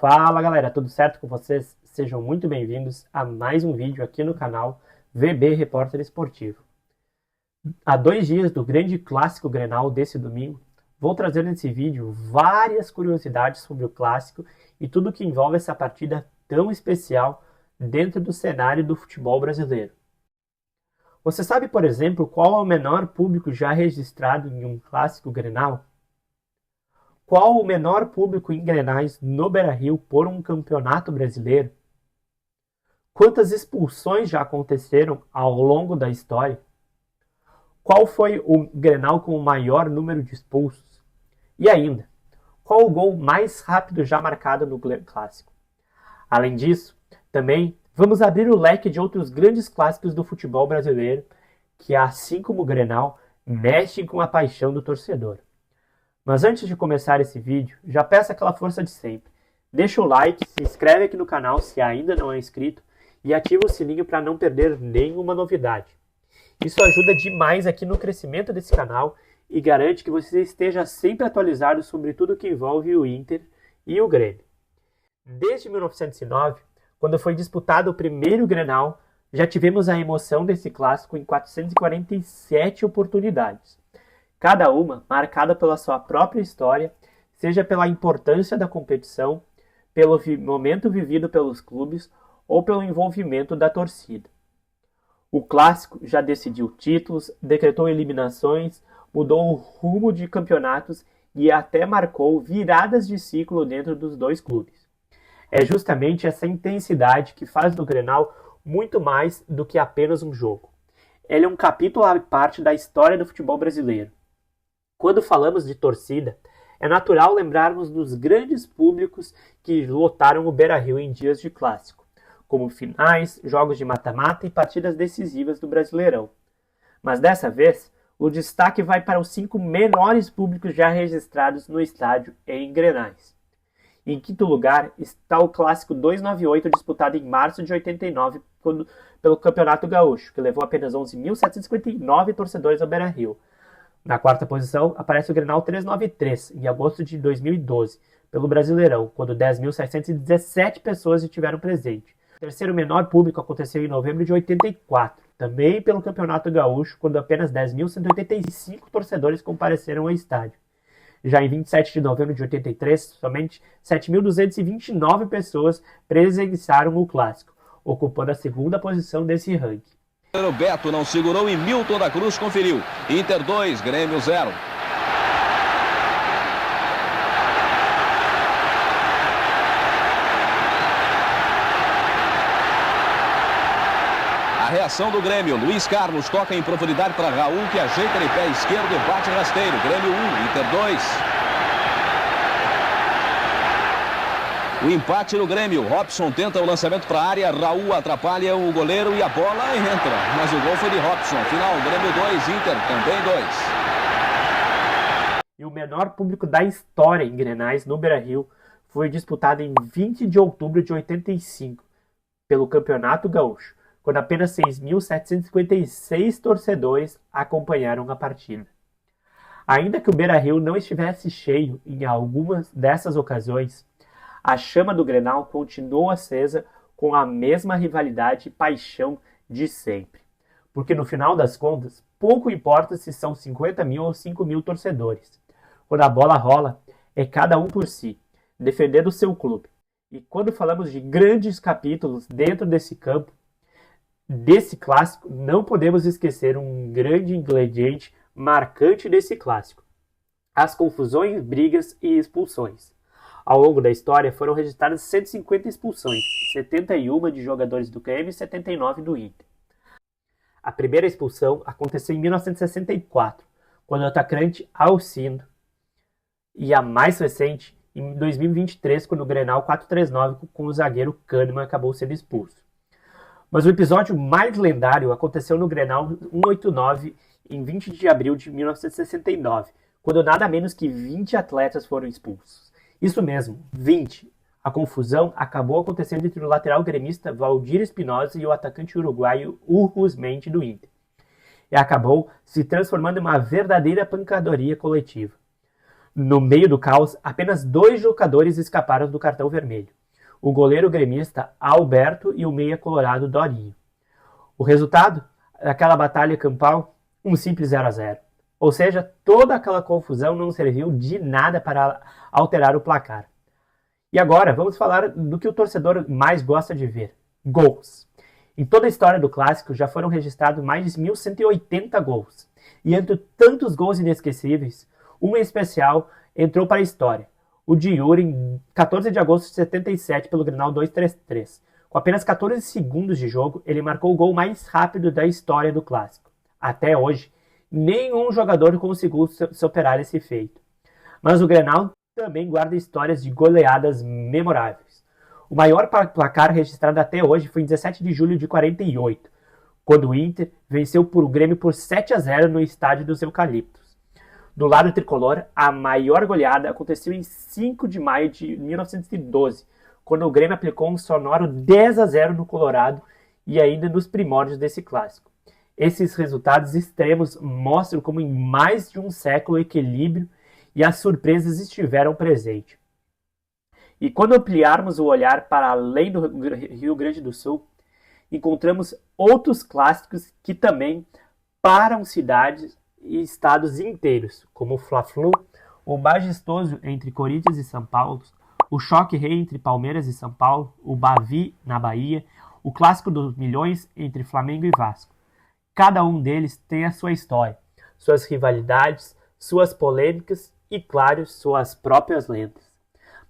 Fala galera, tudo certo com vocês? Sejam muito bem-vindos a mais um vídeo aqui no canal VB Repórter Esportivo. Há 2 dias do grande clássico Grenal desse domingo, vou trazer nesse vídeo várias curiosidades sobre o clássico e tudo que envolve essa partida tão especial dentro do cenário do futebol brasileiro. Você sabe, por exemplo, qual é o menor público já registrado em um clássico Grenal? Qual o menor público em Grenais no Beira-Rio por um campeonato brasileiro? Quantas expulsões já aconteceram ao longo da história? Qual foi o Grenal com o maior número de expulsos? E ainda, qual o gol mais rápido já marcado no clássico? Além disso, também vamos abrir o leque de outros grandes clássicos do futebol brasileiro que, assim como o Grenal, mexem com a paixão do torcedor. Mas antes de começar esse vídeo, já peço aquela força de sempre. Deixa o like, se inscreve aqui no canal se ainda não é inscrito e ativa o sininho para não perder nenhuma novidade. Isso ajuda demais aqui no crescimento desse canal e garante que você esteja sempre atualizado sobre tudo que envolve o Inter e o Grêmio. Desde 1909, quando foi disputado o primeiro Grenal, já tivemos a emoção desse clássico em 447 oportunidades. Cada uma marcada pela sua própria história, seja pela importância da competição, pelo momento vivido pelos clubes ou pelo envolvimento da torcida. O clássico já decidiu títulos, decretou eliminações, mudou o rumo de campeonatos e até marcou viradas de ciclo dentro dos dois clubes. É justamente essa intensidade que faz do Grenal muito mais do que apenas um jogo. Ele é um capítulo à parte da história do futebol brasileiro. Quando falamos de torcida, é natural lembrarmos dos grandes públicos que lotaram o Beira-Rio em dias de clássico, como finais, jogos de mata-mata e partidas decisivas do Brasileirão. Mas dessa vez, o destaque vai para os 5 menores públicos já registrados no estádio em Grenais. Em quinto lugar está o clássico 298 disputado em março de 89 pelo Campeonato Gaúcho, que levou apenas 11.759 torcedores ao Beira-Rio. Na quarta posição aparece o Grenal 393, em agosto de 2012, pelo Brasileirão, quando 10.617 pessoas estiveram presentes. O terceiro menor público aconteceu em novembro de 84, também pelo Campeonato Gaúcho, quando apenas 10.185 torcedores compareceram ao estádio. Já em 27 de novembro de 83, somente 7.229 pessoas presenciaram o clássico, ocupando a segunda posição desse ranking. O Beto não segurou e Milton da Cruz conferiu. Inter 2, Grêmio 0. A reação do Grêmio. Luiz Carlos toca em profundidade para Raul, que ajeita de pé esquerdo e bate rasteiro. Grêmio 1, Inter 2. O empate no Grêmio. Robson tenta o lançamento para a área. Raul atrapalha o goleiro e a bola entra. Mas o gol foi de Robson. Final, Grêmio 2, Inter também 2. E o menor público da história em Grenais no Beira-Rio foi disputado em 20 de outubro de 85, pelo Campeonato Gaúcho, quando apenas 6.756 torcedores acompanharam a partida. Ainda que o Beira-Rio não estivesse cheio em algumas dessas ocasiões, a chama do Grenal continuou acesa com a mesma rivalidade e paixão de sempre. Porque no final das contas, pouco importa se são 50 mil ou 5 mil torcedores. Quando a bola rola, é cada um por si, defendendo o seu clube. E quando falamos de grandes capítulos dentro desse campo, desse clássico, não podemos esquecer um grande ingrediente marcante desse clássico: as confusões, brigas e expulsões. Ao longo da história foram registradas 150 expulsões, 71 de jogadores do Grêmio e 79 do Inter. A primeira expulsão aconteceu em 1964, quando o atacante Alcindo, e a mais recente em 2023, quando o Grenal 439 com o zagueiro Kahneman acabou sendo expulso. Mas o episódio mais lendário aconteceu no Grenal 189 em 20 de abril de 1969, quando nada menos que 20 atletas foram expulsos. Isso mesmo, 20. A confusão acabou acontecendo entre o lateral gremista Valdir Espinosa e o atacante uruguaio Urrus Mente do Inter. E acabou se transformando em uma verdadeira pancadaria coletiva. No meio do caos, apenas 2 jogadores escaparam do cartão vermelho: o goleiro gremista Alberto e o meia colorado Dorinho. O resultado daquela batalha campal, um simples 0-0. Ou seja, toda aquela confusão não serviu de nada para alterar o placar. E agora, vamos falar do que o torcedor mais gosta de ver: gols. Em toda a história do Clássico já foram registrados mais de 1.180 gols. E entre tantos gols inesquecíveis, um em especial entrou para a história: o de Yuri em 14 de agosto de 77 pelo Grenal 2-3-3. Com apenas 14 segundos de jogo, ele marcou o gol mais rápido da história do Clássico. Até hoje, nenhum jogador conseguiu superar esse feito. Mas o Grenal também guarda histórias de goleadas memoráveis. O maior placar registrado até hoje foi em 17 de julho de 48, quando o Inter venceu o Grêmio por 7-0 no estádio dos Eucaliptos. Do lado tricolor, a maior goleada aconteceu em 5 de maio de 1912, quando o Grêmio aplicou um sonoro 10-0 no Colorado e ainda nos primórdios desse clássico. Esses resultados extremos mostram como em mais de um século o equilíbrio e as surpresas estiveram presentes. E quando ampliarmos o olhar para além do Rio Grande do Sul, encontramos outros clássicos que também param cidades e estados inteiros, como o Fla-Flu, o majestoso entre Corinthians e São Paulo, o choque rei entre Palmeiras e São Paulo, o Bavi na Bahia, o clássico dos milhões entre Flamengo e Vasco. Cada um deles tem a sua história, suas rivalidades, suas polêmicas e, claro, suas próprias lendas.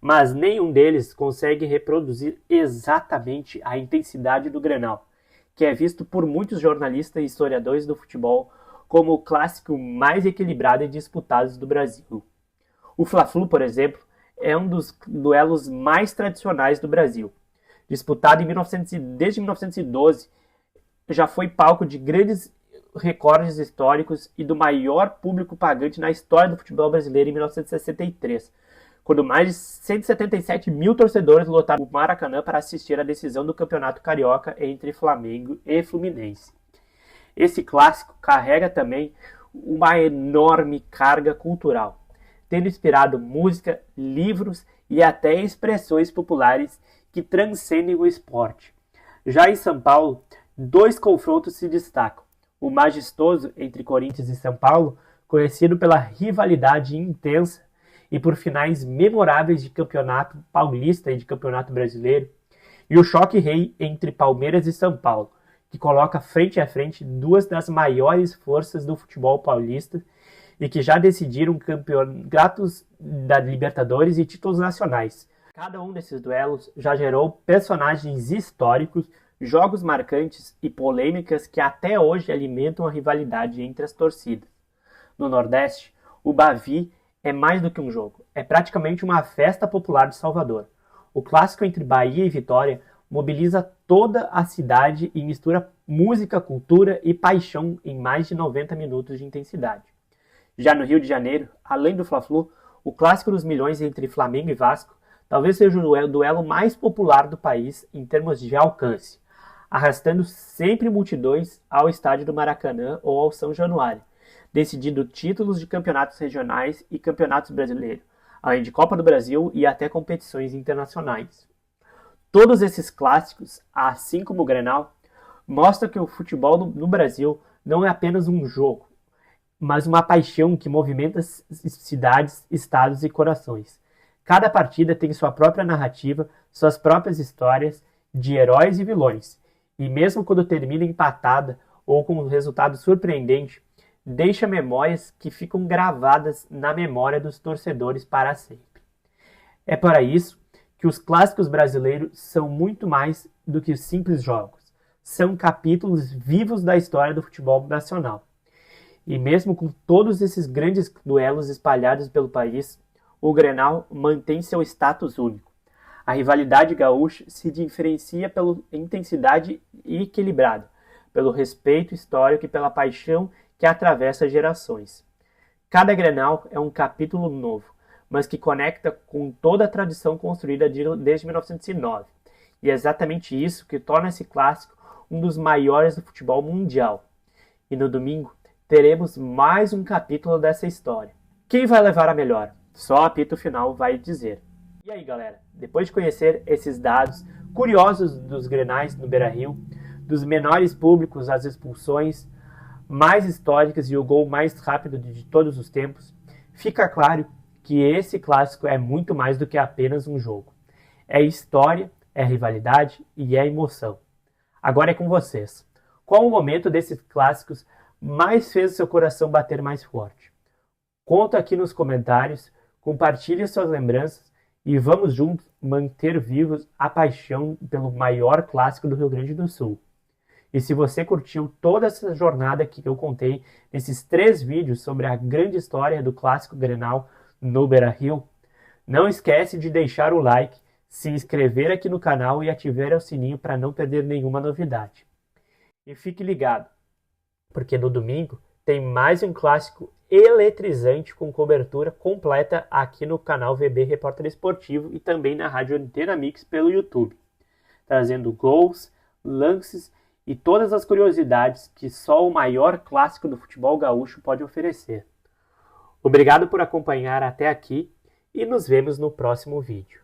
Mas nenhum deles consegue reproduzir exatamente a intensidade do Grenal, que é visto por muitos jornalistas e historiadores do futebol como o clássico mais equilibrado e disputado do Brasil. O Fla-Flu, por exemplo, é um dos duelos mais tradicionais do Brasil. Disputado desde 1912, já foi palco de grandes recordes históricos e do maior público pagante na história do futebol brasileiro em 1963, quando mais de 177 mil torcedores lotaram o Maracanã para assistir à decisão do Campeonato Carioca entre Flamengo e Fluminense. Esse clássico carrega também uma enorme carga cultural, tendo inspirado música, livros e até expressões populares que transcendem o esporte. Já em São Paulo, 2 confrontos se destacam: o majestoso entre Corinthians e São Paulo, conhecido pela rivalidade intensa e por finais memoráveis de campeonato paulista e de campeonato brasileiro, e o choque rei entre Palmeiras e São Paulo, que coloca frente a frente 2 das maiores forças do futebol paulista e que já decidiram campeonatos da Libertadores e títulos nacionais. Cada um desses duelos já gerou personagens históricos, jogos marcantes e polêmicas que até hoje alimentam a rivalidade entre as torcidas. No Nordeste, o Bavi é mais do que um jogo, é praticamente uma festa popular de Salvador. O clássico entre Bahia e Vitória mobiliza toda a cidade e mistura música, cultura e paixão em mais de 90 minutos de intensidade. Já no Rio de Janeiro, além do Fla-Flu, o clássico dos milhões entre Flamengo e Vasco talvez seja o duelo mais popular do país em termos de alcance, arrastando sempre multidões ao estádio do Maracanã ou ao São Januário, decidindo títulos de campeonatos regionais e campeonatos brasileiros, além de Copa do Brasil e até competições internacionais. Todos esses clássicos, assim como o Grenal, mostram que o futebol no Brasil não é apenas um jogo, mas uma paixão que movimenta cidades, estados e corações. Cada partida tem sua própria narrativa, suas próprias histórias de heróis e vilões, e mesmo quando termina empatada ou com um resultado surpreendente, deixa memórias que ficam gravadas na memória dos torcedores para sempre. É para isso que os clássicos brasileiros são muito mais do que simples jogos. São capítulos vivos da história do futebol nacional. E mesmo com todos esses grandes duelos espalhados pelo país, o Grenal mantém seu status único. A rivalidade gaúcha se diferencia pela intensidade equilibrada, pelo respeito histórico e pela paixão que atravessa gerações. Cada Grenal é um capítulo novo, mas que conecta com toda a tradição construída desde 1909. E é exatamente isso que torna esse clássico um dos maiores do futebol mundial. E no domingo teremos mais um capítulo dessa história. Quem vai levar a melhor? Só o apito final vai dizer. E aí, galera, depois de conhecer esses dados curiosos dos Grenais no Beira-Rio, dos menores públicos, as expulsões mais históricas e o gol mais rápido de todos os tempos, fica claro que esse clássico é muito mais do que apenas um jogo. É história, é rivalidade e é emoção. Agora é com vocês. Qual o momento desses clássicos mais fez o seu coração bater mais forte? Conta aqui nos comentários, compartilhe suas lembranças e vamos juntos manter vivos a paixão pelo maior clássico do Rio Grande do Sul. E se você curtiu toda essa jornada que eu contei nesses 3 vídeos sobre a grande história do clássico Grenal no Beira-Rio, não esquece de deixar o like, se inscrever aqui no canal e ativar o sininho para não perder nenhuma novidade. E fique ligado, porque no domingo tem mais um clássico eletrizante com cobertura completa aqui no canal VB Repórter Esportivo e também na Rádio Antena Mix pelo YouTube, trazendo gols, lances e todas as curiosidades que só o maior clássico do futebol gaúcho pode oferecer. Obrigado por acompanhar até aqui e nos vemos no próximo vídeo.